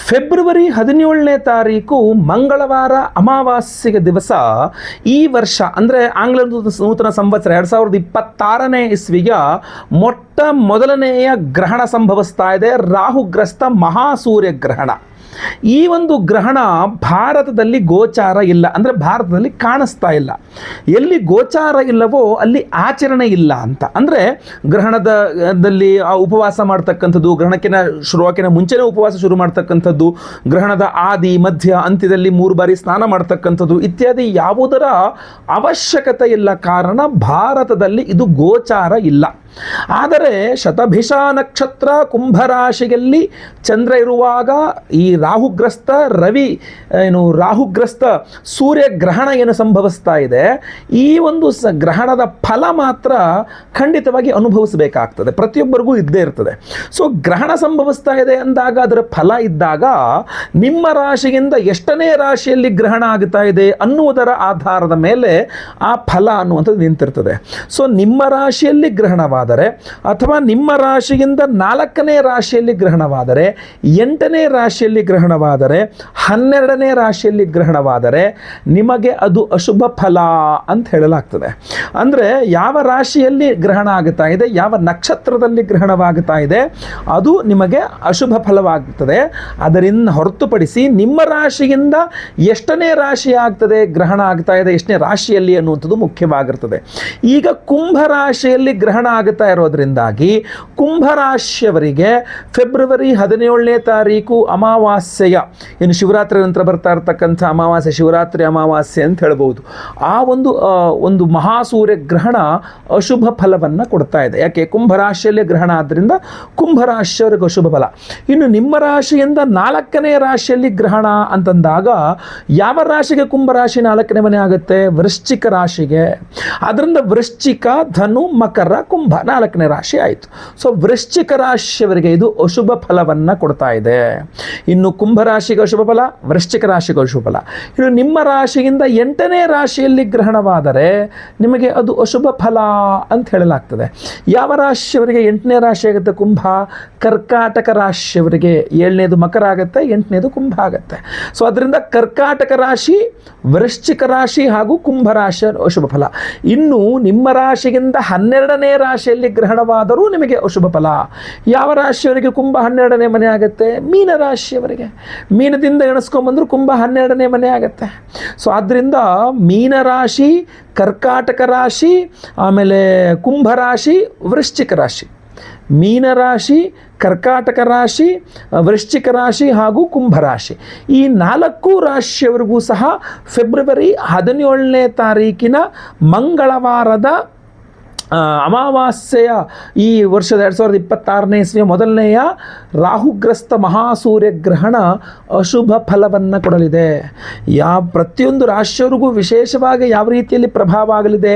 February 17ನೇ ತಾರೀಕು ಮಂಗಳವಾರ ಅಮಾವಾಸ್ಯೆಗೆ ದಿವಸ ಈ ವರ್ಷ ಅಂದರೆ ಆಂಗ್ಲ ನೂತನ ಸಂವತ್ಸರ 2026ನೇ ಇಸ್ವಿಯ ಮೊಟ್ಟ ಮೊದಲನೆಯ ಗ್ರಹಣ ಸಂಭವಿಸ್ತಾ ಇದೆ. ರಾಹುಗ್ರಸ್ತ ಮಹಾಸೂರ್ಯ ಗ್ರಹಣ. ಈ ಒಂದು ಗ್ರಹಣ ಭಾರತದಲ್ಲಿ ಗೋಚಾರ ಇಲ್ಲ, ಅಂದರೆ ಭಾರತದಲ್ಲಿ ಕಾಣಿಸ್ತಾ ಇಲ್ಲ. ಎಲ್ಲಿ ಗೋಚಾರ ಇಲ್ಲವೋ ಅಲ್ಲಿ ಆಚರಣೆ ಇಲ್ಲ ಅಂತ. ಅಂದರೆ ಗ್ರಹಣದಲ್ಲಿ ಉಪವಾಸ ಮಾಡ್ತಕ್ಕಂಥದ್ದು, ಗ್ರಹಣಕ್ಕಿಂತ ಶುರುವಾಕಿನ ಮುಂಚೆನೇ ಉಪವಾಸ ಶುರು ಮಾಡ್ತಕ್ಕಂಥದ್ದು, ಗ್ರಹಣದ ಆದಿ ಮಧ್ಯ ಅಂತ್ಯದಲ್ಲಿ 3 ಬಾರಿ ಸ್ನಾನ ಮಾಡ್ತಕ್ಕಂಥದ್ದು ಇತ್ಯಾದಿ ಯಾವುದರ ಅವಶ್ಯಕತೆ ಇಲ್ಲ. ಕಾರಣ ಭಾರತದಲ್ಲಿ ಇದು ಗೋಚಾರ ಇಲ್ಲ. ಆದರೆ ಶತಭಿಷ ನಕ್ಷತ್ರ ಕುಂಭರಾಶಿಯಲ್ಲಿ ಚಂದ್ರ ಇರುವಾಗ ಈ ರಾಹುಗ್ರಸ್ತ ರಾಹುಗ್ರಸ್ತ ಸೂರ್ಯಗ್ರಹಣ ಏನು ಸಂಭವಿಸ್ತಾ ಇದೆ, ಈ ಒಂದು ಗ್ರಹಣದ ಫಲ ಮಾತ್ರ ಖಂಡಿತವಾಗಿ ಅನುಭವಿಸಬೇಕಾಗ್ತದೆ, ಪ್ರತಿಯೊಬ್ಬರಿಗೂ ಇದ್ದೇ ಇರ್ತದೆ. ಸೊ ಗ್ರಹಣ ಸಂಭವಿಸ್ತಾ ಇದೆ ಅಂದಾಗ ಅದರ ಫಲ ಇದ್ದಾಗ ನಿಮ್ಮ ರಾಶಿಯಿಂದ ಎಷ್ಟನೇ ರಾಶಿಯಲ್ಲಿ ಗ್ರಹಣ ಆಗ್ತಾ ಇದೆ ಅನ್ನುವುದರ ಆಧಾರದ ಮೇಲೆ ಆ ಫಲ ಅನ್ನುವಂಥದ್ದು ನಿಂತಿರ್ತದೆ. ಸೊ ನಿಮ್ಮ ರಾಶಿಯಲ್ಲಿ ಗ್ರಹಣವಾದರೆ ಅಥವಾ ನಿಮ್ಮ ರಾಶಿಯಿಂದ 4ನೇ ರಾಶಿಯಲ್ಲಿ ಗ್ರಹಣವಾದರೆ, 8ನೇ ರಾಶಿಯಲ್ಲಿ ಗ್ರಹಣವಾದರೆ, 12ನೇ ರಾಶಿಯಲ್ಲಿ ಗ್ರಹಣವಾದರೆ ನಿಮಗೆ ಅದು ಅಶುಭ ಫಲ ಅಂತ ಹೇಳಲಾಗ್ತದೆ. ಅಂದರೆ ಯಾವ ರಾಶಿಯಲ್ಲಿ ಗ್ರಹಣ ಆಗುತ್ತಾ ಇದೆ, ಯಾವ ನಕ್ಷತ್ರದಲ್ಲಿ ಗ್ರಹಣವಾಗುತ್ತಾ ಇದೆ ಅದು ನಿಮಗೆ ಅಶುಭ ಫಲವಾಗುತ್ತದೆ. ಅದರಿಂದ ಹೊರತುಪಡಿಸಿ ನಿಮ್ಮ ರಾಶಿಯಿಂದ ಎಷ್ಟನೇ ರಾಶಿ ಆಗ್ತದೆ, ಗ್ರಹಣ ಆಗ್ತಾ ಇದೆ ಎಷ್ಟನೇ ರಾಶಿಯಲ್ಲಿ ಅನ್ನುವಂಥದ್ದು ಮುಖ್ಯವಾಗಿರ್ತದೆ. ಈಗ ಕುಂಭ ರಾಶಿಯಲ್ಲಿ ಗ್ರಹಣ ಆಗುತ್ತಾ ಇರೋದ್ರಿಂದಾಗಿ ಕುಂಭರಾಶಿಯವರಿಗೆ ಫೆಬ್ರವರಿ 17ನೇ ತಾರೀಕು ಅಮಾವಾಸ್ಯೆಯ ಏನು ಶಿವರಾತ್ರಿ ನಂತರ ಬರ್ತಾ ಇರತಕ್ಕಂಥ ಅಮಾವಾಸ್ಯೆ, ಶಿವರಾತ್ರಿ ಅಮಾವಾಸ್ಯೆ ಅಂತ ಹೇಳ್ಬೋದು, ಆ ಒಂದು ಮಹಾಸೂರ್ಯ ಗ್ರಹಣ ಅಶುಭ ಫಲವನ್ನು ಕೊಡ್ತಾ ಇದೆ. ಯಾಕೆ? ಕುಂಭರಾಶಿಯಲ್ಲಿ ಗ್ರಹಣ ಆದ್ದರಿಂದ ಕುಂಭರಾಶಿಯವರಿಗೆ ಅಶುಭ ಫಲ. ಇನ್ನು ನಿಮ್ಮ ರಾಶಿಯಿಂದ 4ನೇ ರಾಶಿಯಲ್ಲಿ ಗ್ರಹಣ ಅಂತಂದಾಗ ಯಾವ ರಾಶಿಗೆ ಕುಂಭರಾಶಿ 4ನೇ ಮನೆ ಆಗುತ್ತೆ? ವೃಶ್ಚಿಕ ರಾಶಿಗೆ. ಅದರಿಂದ ವೃಶ್ಚಿಕ, ಧನು, ಮಕರ, ಕುಂಭ 4ನೇ ರಾಶಿ ಆಯಿತು. ಸೊ ವೃಶ್ಚಿಕ ರಾಶಿಯವರಿಗೆ ಇದು ಅಶುಭ ಫಲವನ್ನು ಕೊಡ್ತಾ ಇದೆ. ಇನ್ನು ಕುಂಭರಾಶಿಗೆ ಅಶುಭ ಫಲ, ವೃಶ್ಚಿಕ ರಾಶಿಗೆ ಅಶುಭ ಫಲ. ಇನ್ನು ನಿಮ್ಮ ರಾಶಿಯಿಂದ 8ನೇ ರಾಶಿಯಲ್ಲಿ ಗ್ರಹಣವಾದರೆ ನಿಮಗೆ ಅದು ಅಶುಭ ಫಲ ಅಂತ ಹೇಳಲಾಗ್ತದೆ. ಯಾವ ರಾಶಿಯವರಿಗೆ 8ನೇ ರಾಶಿ ಆಗುತ್ತೆ? ಕುಂಭ. ಕರ್ಕಾಟಕ ರಾಶಿಯವರಿಗೆ 7ನೇದು ಮಕರ ಆಗುತ್ತೆ, 8ನೇದು ಕುಂಭ ಆಗುತ್ತೆ. ಸೊ ಅದರಿಂದ ಕರ್ಕಾಟಕ ರಾಶಿ, ವೃಶ್ಚಿಕ ರಾಶಿ ಹಾಗೂ ಕುಂಭ ರಾಶಿಯ ಅಶುಭ ಫಲ. ಇನ್ನು ನಿಮ್ಮ ರಾಶಿಗಿಂತ 12ನೇ ರಾಶಿಯಲ್ಲಿ ಗ್ರಹಣವಾದರೂ ನಿಮಗೆ ಅಶುಭ ಫಲ. ಯಾವ ರಾಶಿಯವರಿಗೆ ಕುಂಭ 12ನೇ ಮನೆ ಆಗುತ್ತೆ? ಮೀನ ರಾಶಿಯವರಿಗೆ. ಮೀನದಿಂದ ಎಣಿಸ್ಕೊಂಬಂದ್ರು ಕುಂಭ 12ನೇ ಮನೆ ಆಗುತ್ತೆ. ಸೊ ಆದ್ದರಿಂದ ಮೀನ ರಾಶಿ, ಕರ್ಕಾಟಕ ರಾಶಿ, ಆಮೇಲೆ ಕುಂಭ ರಾಶಿ, ವೃಶ್ಚಿಕ ರಾಶಿ. ಮೀನರಾಶಿ, ಕರ್ಕಾಟಕ ರಾಶಿ, ವೃಶ್ಚಿಕ ರಾಶಿ ಹಾಗೂ ಕುಂಭರಾಶಿ, ಈ 4 ರಾಶಿಯವರಿಗೂ ಸಹ ಫೆಬ್ರವರಿ 17ನೇ ತಾರೀಕಿನ ಮಂಗಳವಾರದ ಅಮಾವಾಸ್ಯೆಯ ಈ ವರ್ಷದ 2026ನೇ ಇಸ್ವಿಯ ಮೊದಲನೆಯ ರಾಹುಗ್ರಸ್ತ ಮಹಾಸೂರ್ಯ ಗ್ರಹಣ ಅಶುಭ ಫಲವನ್ನು ಕೊಡಲಿದೆ. ಪ್ರತಿಯೊಂದು ರಾಶಿಯವರಿಗೂ ವಿಶೇಷವಾಗಿ ಯಾವ ರೀತಿಯಲ್ಲಿ ಪ್ರಭಾವ ಆಗಲಿದೆ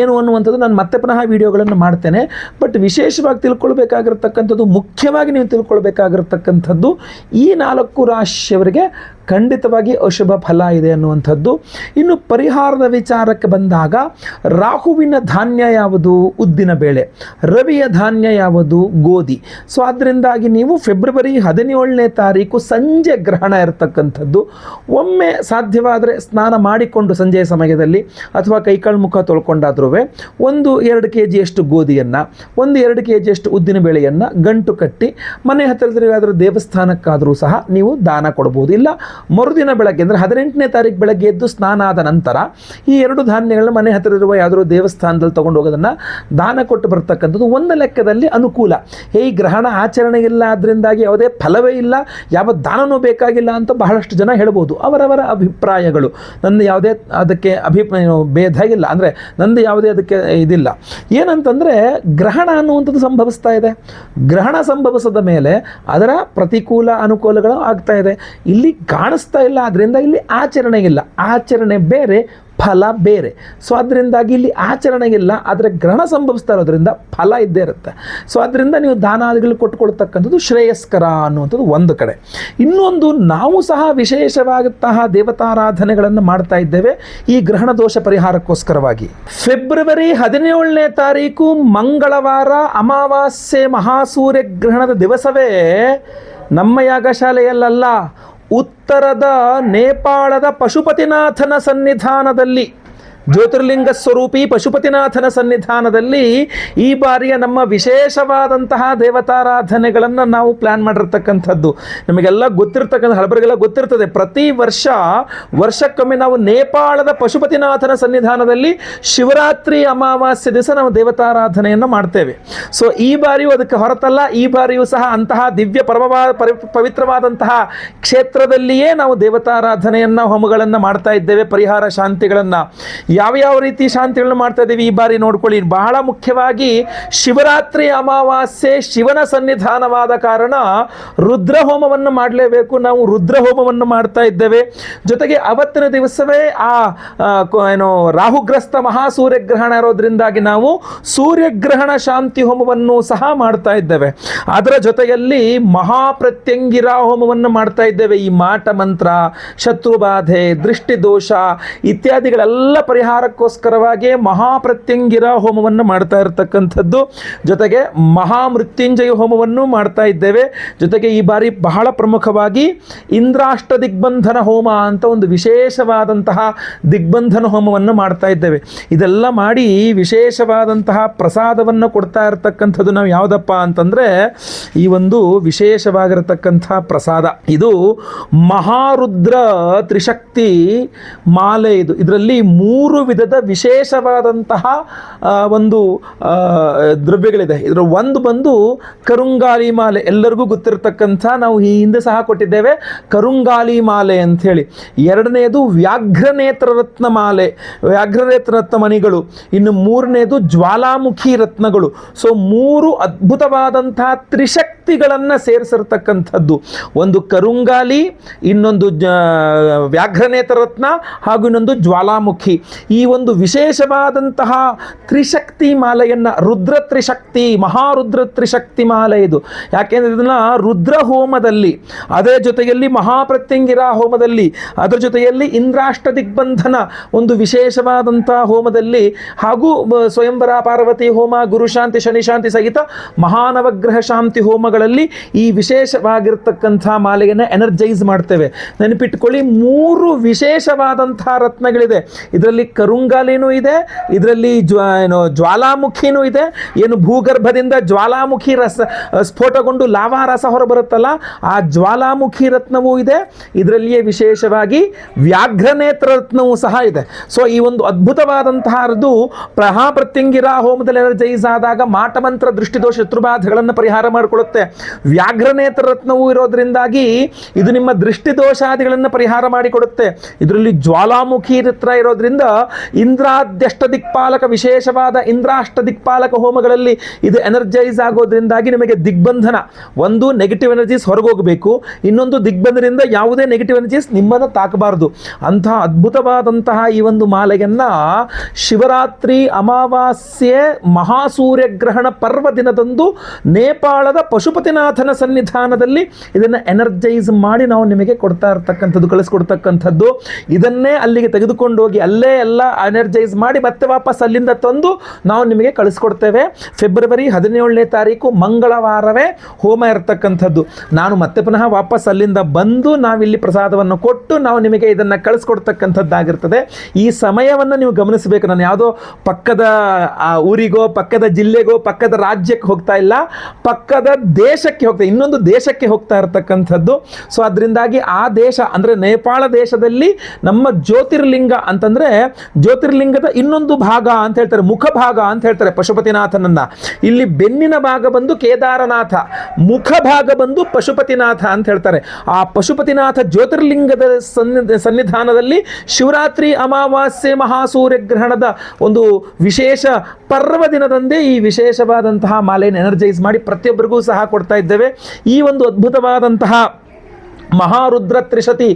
ಏನು ಅನ್ನುವಂಥದ್ದು ನಾನು ಮತ್ತೆ ಪುನಃ ವಿಡಿಯೋಗಳನ್ನು ಮಾಡ್ತೇನೆ. ಬಟ್ ವಿಶೇಷವಾಗಿ ತಿಳ್ಕೊಳ್ಬೇಕಾಗಿರ್ತಕ್ಕಂಥದ್ದು, ಮುಖ್ಯವಾಗಿ ನೀವು ತಿಳ್ಕೊಳ್ಬೇಕಾಗಿರ್ತಕ್ಕಂಥದ್ದು, ಈ 4 ರಾಶಿಯವರಿಗೆ ಖಂಡಿತವಾಗಿ ಅಶುಭ ಫಲ ಇದೆ ಅನ್ನುವಂಥದ್ದು. ಇನ್ನು ಪರಿಹಾರದ ವಿಚಾರಕ್ಕೆ ಬಂದಾಗ ರಾಹುವಿನ ಧಾನ್ಯ ಯಾವುದು? ಉದ್ದಿನ ಬೇಳೆ. ರವಿಯ ಧಾನ್ಯ ಯಾವುದು? ಗೋಧಿ. ಸೊ ಅದರಿಂದಾಗಿ ನೀವು ಫೆಬ್ರವರಿ 17ನೇ ತಾರೀಕು ಸಂಜೆ ಗ್ರಹಣ ಇರತಕ್ಕಂಥದ್ದು ಒಮ್ಮೆ ಸಾಧ್ಯವಾದರೆ ಸ್ನಾನ ಮಾಡಿಕೊಂಡು ಸಂಜೆಯ ಸಮಯದಲ್ಲಿ ಅಥವಾ ಕೈಕಾಲು ಮುಖ ತೊಳ್ಕೊಂಡಾದ್ರೂ 1-2 kgಯಷ್ಟು ಗೋಧಿಯನ್ನು, 1-2 kgಯಷ್ಟು ಉದ್ದಿನ ಬೇಳೆಯನ್ನು ಗಂಟು ಕಟ್ಟಿ ಮನೆ ಹತ್ತಿರದಲ್ಲಾದರೂ ದೇವಸ್ಥಾನಕ್ಕಾದರೂ ಸಹ ನೀವು ದಾನ ಕೊಡ್ಬೋದು. ಇಲ್ಲ ಮರುದಿನ ಬೆಳಗ್ಗೆ ಅಂದರೆ 18ನೇ ತಾರೀಕು ಬೆಳಗ್ಗೆ ಎದ್ದು ಸ್ನಾನ ಆದ ನಂತರ ಈ 2 ಧಾನ್ಯಗಳನ್ನ ಮನೆ ಹತ್ತಿರ ಇರುವ ಯಾವುದಾದ್ರು ದೇವಸ್ಥಾನದಲ್ಲಿ ತೊಗೊಂಡು ಹೋಗೋದನ್ನು ದಾನ ಕೊಟ್ಟು ಬರ್ತಕ್ಕಂಥದ್ದು ಒಂದು ಲೆಕ್ಕದಲ್ಲಿ ಅನುಕೂಲ. ಈ ಗ್ರಹಣ ಆಚರಣೆ ಇಲ್ಲ, ಅದರಿಂದಾಗಿ ಯಾವುದೇ ಫಲವೇ ಇಲ್ಲ, ಯಾವ ದಾನವೂ ಬೇಕಾಗಿಲ್ಲ ಅಂತ ಬಹಳಷ್ಟು ಜನ ಹೇಳ್ಬೋದು. ಅವರವರ ಅಭಿಪ್ರಾಯಗಳು. ನಂದು ಯಾವುದೇ ಅದಕ್ಕೆ ಭೇದ ಇಲ್ಲ, ಅಂದರೆ ನಂದು ಯಾವುದೇ ಅದಕ್ಕೆ ಇದಿಲ್ಲ. ಏನಂತಂದರೆ ಗ್ರಹಣ ಅನ್ನುವಂಥದ್ದು ಸಂಭವಿಸ್ತಾ ಇದೆ. ಗ್ರಹಣ ಸಂಭವಿಸಿದ ಮೇಲೆ ಅದರ ಪ್ರತಿಕೂಲ ಅನುಕೂಲಗಳು ಆಗ್ತಾ ಇದೆ. ಇಲ್ಲಿ ಕಾಣಿಸ್ತಾ ಇಲ್ಲ, ಅದರಿಂದ ಇಲ್ಲಿ ಆಚರಣೆ ಇಲ್ಲ. ಆಚರಣೆ ಬೇರೆ, ಫಲ ಬೇರೆ. ಸೊ ಅದರಿಂದಾಗಿ ಇಲ್ಲಿ ಆಚರಣೆ ಇಲ್ಲ, ಆದರೆ ಗ್ರಹಣ ಸಂಭವಿಸ್ತಾ ಇರೋದ್ರಿಂದ ಫಲ ಇದ್ದೇ ಇರುತ್ತೆ. ಸೊ ಅದರಿಂದ ನೀವು ದಾನಾದಿಗಳು ಕೊಟ್ಟುಕೊಳ್ತಕ್ಕಂಥದ್ದು ಶ್ರೇಯಸ್ಕರ ಅನ್ನುವಂಥದ್ದು ಒಂದು ಕಡೆ. ಇನ್ನೊಂದು, ನಾವು ಸಹ ವಿಶೇಷವಾದಂತಹ ದೇವತಾರಾಧನೆಗಳನ್ನು ಮಾಡ್ತಾ ಇದ್ದೇವೆ ಈ ಗ್ರಹಣ ದೋಷ ಪರಿಹಾರಕ್ಕೋಸ್ಕರವಾಗಿ. ಫೆಬ್ರವರಿ 17ನೇ ತಾರೀಕು ಮಂಗಳವಾರ ಅಮಾವಾಸ್ಯೆ ಮಹಾಸೂರ್ಯ ಗ್ರಹಣದ ದಿವಸವೇ ನಮ್ಮ ಯಾಗಶಾಲೆಯಲ್ಲ, ಉತ್ತರದ ನೇಪಾಳದ ಪಶುಪತಿನಾಥನ ಸನ್ನಿಧಾನದಲ್ಲಿ, ಜ್ಯೋತಿರ್ಲಿಂಗ ಸ್ವರೂಪಿ ಪಶುಪತಿನಾಥನ ಸನ್ನಿಧಾನದಲ್ಲಿ ಈ ಬಾರಿಯ ನಮ್ಮ ವಿಶೇಷವಾದಂತಹ ದೇವತಾರಾಧನೆಗಳನ್ನು ನಾವು ಪ್ಲ್ಯಾನ್ ಮಾಡಿರ್ತಕ್ಕಂಥದ್ದು. ನಮಗೆಲ್ಲ ಗೊತ್ತಿರ್ತಕ್ಕಂಥ ಹಳಬರಿಗೆಲ್ಲ ಗೊತ್ತಿರ್ತದೆ, ಪ್ರತಿ ವರ್ಷಕ್ಕೊಮ್ಮೆ ನಾವು ನೇಪಾಳದ ಪಶುಪತಿನಾಥನ ಸನ್ನಿಧಾನದಲ್ಲಿ ಶಿವರಾತ್ರಿ ಅಮಾವಾಸ್ಯೆ ದಿವಸ ನಾವು ದೇವತಾರಾಧನೆಯನ್ನು ಮಾಡ್ತೇವೆ. ಸೊ ಈ ಬಾರಿಯೂ ಅದಕ್ಕೆ ಹೊರತಲ್ಲ, ಈ ಬಾರಿಯೂ ಸಹ ಅಂತಹ ದಿವ್ಯ ಪವಿತ್ರವಾದಂತಹ ಕ್ಷೇತ್ರದಲ್ಲಿಯೇ ನಾವು ದೇವತಾರಾಧನೆಯನ್ನು ಹೋಮಗಳನ್ನು ಮಾಡ್ತಾ ಇದ್ದೇವೆ. ಪರಿಹಾರ ಶಾಂತಿಗಳನ್ನು ಯಾವ ರೀತಿ ಶಾಂತಿಗಳನ್ನು ಮಾಡ್ತಾ ಇದ್ದೀವಿ ಈ ಬಾರಿ ನೋಡ್ಕೊಳ್ಳಿ. ಬಹಳ ಮುಖ್ಯವಾಗಿ ಶಿವರಾತ್ರಿ ಅಮಾವಾಸ್ಯೆ ಶಿವನ ಸನ್ನಿಧಾನವಾದ ಕಾರಣ ರುದ್ರಹೋಮವನ್ನು ಮಾಡಲೇಬೇಕು. ನಾವು ರುದ್ರಹೋಮವನ್ನು ಮಾಡ್ತಾ ಇದ್ದೇವೆ. ಜೊತೆಗೆ ಅವತ್ತಿನ ದಿವಸವೇ ರಾಹುಗ್ರಸ್ತ ಮಹಾಸೂರ್ಯಗ್ರಹಣ ಇರೋದ್ರಿಂದಾಗಿ ನಾವು ಸೂರ್ಯಗ್ರಹಣ ಶಾಂತಿ ಹೋಮವನ್ನು ಸಹ ಮಾಡ್ತಾ ಇದ್ದೇವೆ. ಅದರ ಜೊತೆಯಲ್ಲಿ ಮಹಾಪ್ರತ್ಯಂಗಿರಾ ಹೋಮವನ್ನು ಮಾಡ್ತಾ ಇದ್ದೇವೆ. ಈ ಮಾಟ ಮಂತ್ರ, ಶತ್ರುಬಾಧೆ, ದೃಷ್ಟಿದೋಷ ಇತ್ಯಾದಿಗಳೆಲ್ಲ ಪರಿಹಾರಕ್ಕೋಸ್ಕರವಾಗಿ ಮಹಾಪ್ರತ್ಯಂಗಿರ ಹೋಮವನ್ನು ಮಾಡ್ತಾ ಇರತಕ್ಕಂಥದ್ದು. ಜೊತೆಗೆ ಮಹಾಮೃತ್ಯುಂಜಯ ಹೋಮವನ್ನು ಮಾಡ್ತಾ ಇದ್ದೇವೆ. ಜೊತೆಗೆ ಈ ಬಾರಿ ಬಹಳ ಪ್ರಮುಖವಾಗಿ ಇಂದ್ರಾಷ್ಟ ದಿಗ್ಬಂಧನ ಹೋಮ ಅಂತ ಒಂದು ವಿಶೇಷವಾದಂತಹ ದಿಗ್ಬಂಧನ ಹೋಮವನ್ನು ಮಾಡ್ತಾ ಇದ್ದೇವೆ. ಇದೆಲ್ಲ ಮಾಡಿ ವಿಶೇಷವಾದಂತಹ ಪ್ರಸಾದವನ್ನು ಕೊಡ್ತಾ ಇರತಕ್ಕಂಥದ್ದು ನಾವು ಯಾವುದಪ್ಪ ಅಂತಂದರೆ ಈ ಒಂದು ವಿಶೇಷವಾಗಿರತಕ್ಕಂಥ ಪ್ರಸಾದ. ಇದು ಮಹಾರುದ್ರ ತ್ರಿಶಕ್ತಿ ಮಾಲೆ. ಇದರಲ್ಲಿ 3 ವಿಧದ ವಿಶೇಷವಾದಂತಹ ಒಂದು ದ್ರವ್ಯಗಳಿದೆ. ಇದರ ಒಂದು ಬಂದು ಕರುಂಗಾಲಿ ಮಾಲೆ, ಎಲ್ಲರಿಗೂ ಗೊತ್ತಿರತಕ್ಕಂಥ, ನಾವು ಈ ಹಿಂದೆ ಸಹ ಕೊಟ್ಟಿದ್ದೇವೆ ಕರುಂಗಾಲಿ ಮಾಲೆ ಅಂಥೇಳಿ. ಎರಡನೇದು ವ್ಯಾಘ್ರನೇತ್ರ ರತ್ನ ಮಾಲೆ, ವ್ಯಾಘ್ರನೇತ್ರ ರತ್ನ ಮಣಿಗಳು. ಇನ್ನು ಮೂರನೇದು ಜ್ವಾಲಾಮುಖಿ ರತ್ನಗಳು. ಸೊ 3 ಅದ್ಭುತವಾದಂತಹ ತ್ರಿಶಕ್ತಿಗಳನ್ನು ಸೇರಿಸಿರ್ತಕ್ಕಂಥದ್ದು. ಒಂದು ಕರುಂಗಾಲಿ, ಇನ್ನೊಂದು ವ್ಯಾಘ್ರನೇತ್ರ ರತ್ನ ಹಾಗೂ ಇನ್ನೊಂದು ಜ್ವಾಲಾಮುಖಿ. ಈ ಒಂದು ವಿಶೇಷವಾದಂತಹ ತ್ರಿಶಕ್ತಿ ಮಾಲೆಯನ್ನು, ರುದ್ರ ತ್ರಿಶಕ್ತಿ, ಮಹಾರುದ್ರ ತ್ರಿಶಕ್ತಿ ಮಾಲೆ ಇದು. ಯಾಕೆಂದರೆ ಇದನ್ನು ರುದ್ರ ಹೋಮದಲ್ಲಿ, ಅದರ ಜೊತೆಯಲ್ಲಿ ಮಹಾಪ್ರತ್ಯಂಗಿರಾ ಹೋಮದಲ್ಲಿ, ಅದರ ಜೊತೆಯಲ್ಲಿ ಇಂದ್ರಾಷ್ಟ ದಿಗ್ಬಂಧನ ಒಂದು ವಿಶೇಷವಾದಂತಹ ಹೋಮದಲ್ಲಿ, ಹಾಗೂ ಸ್ವಯಂವರ ಪಾರ್ವತಿ ಹೋಮ, ಗುರುಶಾಂತಿ, ಶನಿಶಾಂತಿ ಸಹಿತ ಮಹಾನವಗ್ರಹ ಶಾಂತಿ ಹೋಮಗಳಲ್ಲಿ ಈ ವಿಶೇಷವಾಗಿರ್ತಕ್ಕಂಥ ಮಾಲೆಯನ್ನು ಎನರ್ಜೈಸ್ ಮಾಡ್ತೇವೆ. ನೆನಪಿಟ್ಕೊಳ್ಳಿ, 3 ವಿಶೇಷವಾದಂತಹ ರತ್ನಗಳಿದೆ. ಇದರಲ್ಲಿ ಕರುಂಗಾಲಿನೂ ಇದೆ, ಇದರಲ್ಲಿ ಜ್ವಾಲಾಮುಖಿನೂ ಇದೆ. ಏನು ಭೂಗರ್ಭದಿಂದ ಜ್ವಾಲಾಮುಖಿ ಸ್ಫೋಟಗೊಂಡು ಲಾವಾ ರಸ ಹೊರಬರುತ್ತಲ್ಲ, ಆ ಜ್ವಾಲಾಮುಖಿ ರತ್ನವೂ ಇದೆ. ಇದರಲ್ಲಿಯೇ ವಿಶೇಷವಾಗಿ ವ್ಯಾಘ್ರನೇತ್ರ ರತ್ನವೂ ಸಹ ಇದೆ. ಸೊ ಈ ಒಂದು ಅದ್ಭುತವಾದಂತಹದ್ದು ಮಹಾಪ್ರತ್ಯಂಗಿರಾ ಹೋಮದಲ್ಲಿ ಎನರ್ಜೈಸ್ ಆದಾಗ ಮಾಟಮಂತ್ರ, ದೃಷ್ಟಿದೋಷ, ಶತ್ರುಬಾಧೆಗಳನ್ನು ಪರಿಹಾರ ಮಾಡಿಕೊಳ್ಳುತ್ತೆ. ವ್ಯಾಘ್ರನೇತ್ರ ರತ್ನವೂ ಇರೋದ್ರಿಂದಾಗಿ ಇದು ನಿಮ್ಮ ದೃಷ್ಟಿದೋಷಾದಿಗಳನ್ನು ಪರಿಹಾರ ಮಾಡಿಕೊಡುತ್ತೆ. ಇದರಲ್ಲಿ ಜ್ವಾಲಾಮುಖಿ ರತ್ನ ಇರೋದ್ರಿಂದ ಇಂದ್ರಾದ್ಯಷ್ಟ ದಿಕ್ಪಾಲಕ, ವಿಶೇಷವಾದ ಇಂದ್ರಾಷ್ಟ ದಿಕ್ಪಾಲಕ ಹೋಮಗಳಲ್ಲಿ ಇದು ಎನರ್ಜೈಸ್ ಆಗೋದ್ರಿಂದಾಗಿ ನಿಮಗೆ ದಿಗ್ಬಂಧನ, ಒಂದು ನೆಗೆಟಿವ್ ಎನರ್ಜೀಸ್ ಹೊರಗೋಗಬೇಕು, ಇನ್ನೊಂದು ದಿಗ್ಬಂಧನದಿಂದ ಯಾವುದೇ ನೆಗೆಟಿವ್ ಎನರ್ಜೀಸ್ ನಿಮ್ಮನ್ನು ತಾಕಬಾರದು. ಅಂತಹ ಅದ್ಭುತವಾದಂತಹ ಈ ಒಂದು ಮಾಲೆಯನ್ನು ಶಿವರಾತ್ರಿ ಅಮಾವಾಸ್ಯೆ ಮಹಾಸೂರ್ಯಗ್ರಹಣ ಪರ್ವ ದಿನದಂದು ನೇಪಾಳದ ಪಶುಪತಿನಾಥನ ಸನ್ನಿಧಾನದಲ್ಲಿ ಇದನ್ನು ಎನರ್ಜೈಸ್ ಮಾಡಿ ನಾವು ನಿಮಗೆ ಕೊಡ್ತಾ ಇರ್ತಕ್ಕಂಥದ್ದು, ಕಳಿಸ್ಕೊಡ್ತಕ್ಕಂಥದ್ದು. ಇದನ್ನೇ ಅಲ್ಲಿಗೆ ತೆಗೆದುಕೊಂಡು ಹೋಗಿ ಅಲ್ಲೇ ಎಲ್ಲ ಎನರ್ಜೈಸ್ ಮಾಡಿ ಮತ್ತೆ ವಾಪಸ್ ಅಲ್ಲಿಂದ ತಂದು ನಾವು ನಿಮಗೆ ಕಳಿಸ್ಕೊಡ್ತೇವೆ. ಫೆಬ್ರವರಿ 17ನೇ ತಾರೀಕು ಮಂಗಳವಾರವೇ ಹೋಮ ಇರತಕ್ಕಂಥದ್ದು. ನಾನು ಮತ್ತೆ ಪುನಃ ವಾಪಸ್ ಅಲ್ಲಿಂದ ಬಂದು ನಾವಿಲ್ಲಿ ಪ್ರಸಾದವನ್ನು ಕೊಟ್ಟು ನಾವು ನಿಮಗೆ ಇದನ್ನು ಕಳಿಸ್ಕೊಡ್ತಕ್ಕಂಥದ್ದಾಗಿರ್ತದೆ. ಈ ಸಮಯವನ್ನು ನೀವು ಗಮನಿಸಬೇಕು. ನಾನು ಯಾವುದೋ ಪಕ್ಕದ ಊರಿಗೋ, ಪಕ್ಕದ ಜಿಲ್ಲೆಗೋ, ಪಕ್ಕದ ರಾಜ್ಯಕ್ಕೆ ಹೋಗ್ತಾ ಇಲ್ಲ, ಪಕ್ಕದ ದೇಶಕ್ಕೆ ಹೋಗ್ತಾ, ಇನ್ನೊಂದು ದೇಶಕ್ಕೆ ಹೋಗ್ತಾ ಇರತಕ್ಕಂಥದ್ದು. ಸೊ ಅದರಿಂದಾಗಿ ಆ ದೇಶ ಅಂದರೆ ನೇಪಾಳ ದೇಶದಲ್ಲಿ ನಮ್ಮ ಜ್ಯೋತಿರ್ಲಿಂಗ ಅಂತಂದರೆ ಜ್ಯೋತಿರ್ಲಿಂಗದ ಇನ್ನೊಂದು ಭಾಗ ಅಂತ ಹೇಳ್ತಾರೆ, ಮುಖ ಭಾಗ ಅಂತ ಹೇಳ್ತಾರೆ ಪಶುಪತಿನಾಥನನ್ನ. ಇಲ್ಲಿ ಬೆನ್ನಿನ ಭಾಗ ಬಂದು ಕೇದಾರನಾಥ, ಮುಖ ಭಾಗ ಬಂದು ಪಶುಪತಿನಾಥ ಅಂತ ಹೇಳ್ತಾರೆ. ಆ ಪಶುಪತಿನಾಥ ಜ್ಯೋತಿರ್ಲಿಂಗದ ಸನ್ನಿಧಾನದಲ್ಲಿ ಶಿವರಾತ್ರಿ ಅಮಾವಾಸ್ಯೆ ಮಹಾಸೂರ್ಯಗ್ರಹಣದ ಒಂದು ವಿಶೇಷ ಪರ್ವ ದಿನದಂದೇ ಈ ವಿಶೇಷವಾದಂತಹ ಮಾಲೆಯನ್ನು ಎನರ್ಜೈಸ್ ಮಾಡಿ ಪ್ರತಿಯೊಬ್ಬರಿಗೂ ಸಹ ಕೊಡ್ತಾ ಇದ್ದೇವೆ. ಈ ಒಂದು ಅದ್ಭುತವಾದಂತಹ ಮಹಾರುದ್ರ ತ್ರಿಶತಿ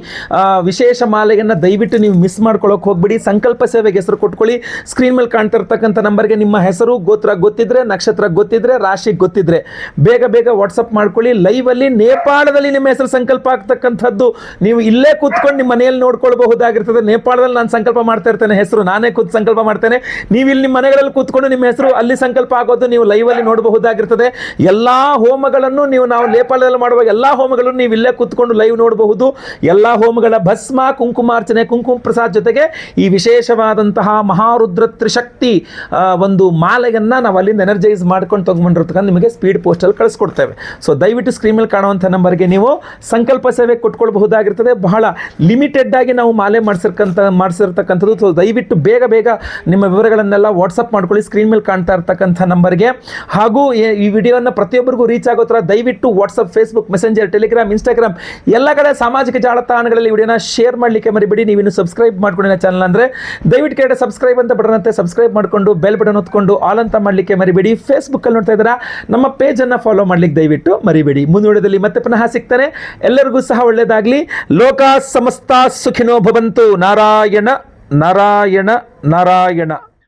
ವಿಶೇಷ ಮಾಲೆಯನ್ನು ದಯವಿಟ್ಟು ನೀವು ಮಿಸ್ ಮಾಡ್ಕೊಳ್ಳೋಕೆ ಹೋಗ್ಬಿಡಿ. ಸಂಕಲ್ಪ ಸೇವೆಗೆ ಹೆಸರು ಕೊಟ್ಕೊಳ್ಳಿ. ಸ್ಕ್ರೀನ್ ಮೇಲೆ ಕಾಣ್ತಾ ಇರ್ತಕ್ಕಂಥ ನಂಬರ್ಗೆ ನಿಮ್ಮ ಹೆಸರು, ಗೋತ್ರ ಗೊತ್ತಿದ್ರೆ, ನಕ್ಷತ್ರ ಗೊತ್ತಿದ್ರೆ, ರಾಶಿ ಗೊತ್ತಿದ್ರೆ ಬೇಗ ಬೇಗ ವಾಟ್ಸಪ್ ಮಾಡ್ಕೊಳ್ಳಿ. ಲೈವಲ್ಲಿ ನೇಪಾಳದಲ್ಲಿ ನಿಮ್ಮ ಹೆಸರು ಸಂಕಲ್ಪ ಆಗ್ತಕ್ಕಂಥದ್ದು ನೀವು ಇಲ್ಲೇ ಕೂತ್ಕೊಂಡು ನಿಮ್ಮ ಮನೆಯಲ್ಲಿ ನೋಡ್ಕೊಳ್ಬಹುದಾಗಿರ್ತದೆ. ನೇಪಾಳದಲ್ಲಿ ನಾನು ಸಂಕಲ್ಪ ಮಾಡ್ತಾ ಇರ್ತೇನೆ, ಹೆಸರು ನಾನೇ ಕೂತ್ ಸಂಕಲ್ಪ ಮಾಡ್ತೇನೆ. ನೀವು ಇಲ್ಲಿ ನಿಮ್ಮ ಮನೆಗಳಲ್ಲಿ ಕೂತ್ಕೊಂಡು ನಿಮ್ಮ ಹೆಸರು ಅಲ್ಲಿ ಸಂಕಲ್ಪ ಆಗೋದು ನೀವು ಲೈವಲ್ಲಿ ನೋಡಬಹುದಾಗಿರ್ತದೆ. ಎಲ್ಲ ಹೋಮಗಳನ್ನು ನಾವು ನೇಪಾಳದಲ್ಲಿ ಮಾಡುವ ಎಲ್ಲ ಹೋಮಗಳನ್ನು ನೀವು ಇಲ್ಲೇ ಕೂತ್ಕೊಂಡು ಲೈವ್ ನೋಡಬಹುದು. ಎಲ್ಲ ಹೋಮಗಳ ಭಸ್ಮ, ಕುಂಕುಮಾರ್ಚನೆ, ಕುಂಕುಮ ಪ್ರಸಾದ್ ಜೊತೆಗೆ ಈ ವಿಶೇಷವಾದಂತಹ ಮಹಾರುದ್ರ ತ್ರಿಶಕ್ತಿ ಒಂದು ಮಾಲೆಯನ್ನು ನಾವು ಅಲ್ಲಿಂದ ಎನರ್ಜೈಸ್ ಮಾಡ್ಕೊಂಡು ತಗೊಂಡಿರ್ತಕ್ಕಂಥ ನಿಮಗೆ ಸ್ಪೀಡ್ ಪೋಸ್ಟಲ್ಲಿ ಕಳಿಸ್ಕೊಡ್ತೇವೆ. ಸೊ ದಯವಿಟ್ಟು ಸ್ಕ್ರೀನ್ ಮೇಲೆ ಕಾಣುವಂಥ ನಂಬರ್ಗೆ ನೀವು ಸಂಕಲ್ಪ ಸೇವೆ ಕೊಟ್ಕೊಳ್ಬಹುದಾಗಿರ್ತದೆ. ಬಹಳ ಲಿಮಿಟೆಡ್ ಆಗಿ ನಾವು ಮಾಲೆ ಮಾಡಿಸಿರ್ತಕ್ಕಂಥದ್ದು. ಸೊ ದಯವಿಟ್ಟು ಬೇಗ ಬೇಗ ನಿಮ್ಮ ವಿವರಗಳನ್ನೆಲ್ಲ ವಾಟ್ಸಪ್ ಮಾಡ್ಕೊಳ್ಳಿ ಸ್ಕ್ರೀನ್ ಮೇಲೆ ಕಾಣ್ತಾ ಇರ್ತಕ್ಕಂಥ ನಂಬರ್ಗೆ. ಹಾಗೂ ಈ ವಿಡಿಯೋನ ಪ್ರತಿಯೊಬ್ಬರಿಗೂ ರೀಚ್ ಆಗೋ ಥರ ದಯವಿಟ್ಟು WhatsApp, Facebook, messenger, Telegram, Instagram ಎಲ್ಲ ಕಡೆ ಸಾಮಾಜಿಕ ಜಾಲತಾಣಗಳಲ್ಲಿ ವಿಡಿಯೋನ ಶೇರ್ ಮಾಡಲಿಕ್ಕೆ ಮರಿಬೇಡಿ. ನೀವಿನ್ನು ಸಬ್ಸ್ಕ್ರೈಬ್ ಮಾಡ್ಕೊಂಡಿನ ಚಾನಲ್ ಅಂದರೆ ದಯವಿಟ್ಟು ಕೆಳಗಡೆ ಸಬ್ಸ್ಕ್ರೈಬ್ ಅಂತ ಬಟನ್ ಅಂತೆ ಸಬ್ಸ್ಕ್ರೈಬ್ ಮಾಡಿಕೊಂಡು ಬೆಲ್ ಬಟನ್ ಹೊತ್ಕೊಂಡು ಆಲ್ ಅಂತ ಮಾಡಲಿಕ್ಕೆ ಮರಿಬೇಡಿ. ಫೇಸ್ಬುಕ್ಕಲ್ಲಿ ನೋಡ್ತಾ ಇದ್ದೀರಾ, ನಮ್ಮ ಪೇಜನ್ನು ಫಾಲೋ ಮಾಡಲಿಕ್ಕೆ ದಯವಿಟ್ಟು ಮರಿಬೇಡಿ. ಮುಂದುವರೆದಲ್ಲಿ ಮತ್ತೆ ಪುನಃ ಸಿಗ್ತಾನೆ. ಎಲ್ಲರಿಗೂ ಸಹ ಒಳ್ಳೆಯದಾಗಲಿ. ಲೋಕ ಸಮಸ್ತ ಸುಖಿನೋ ಭವಂತು. ನಾರಾಯಣ ನಾರಾಯಣ ನಾರಾಯಣ.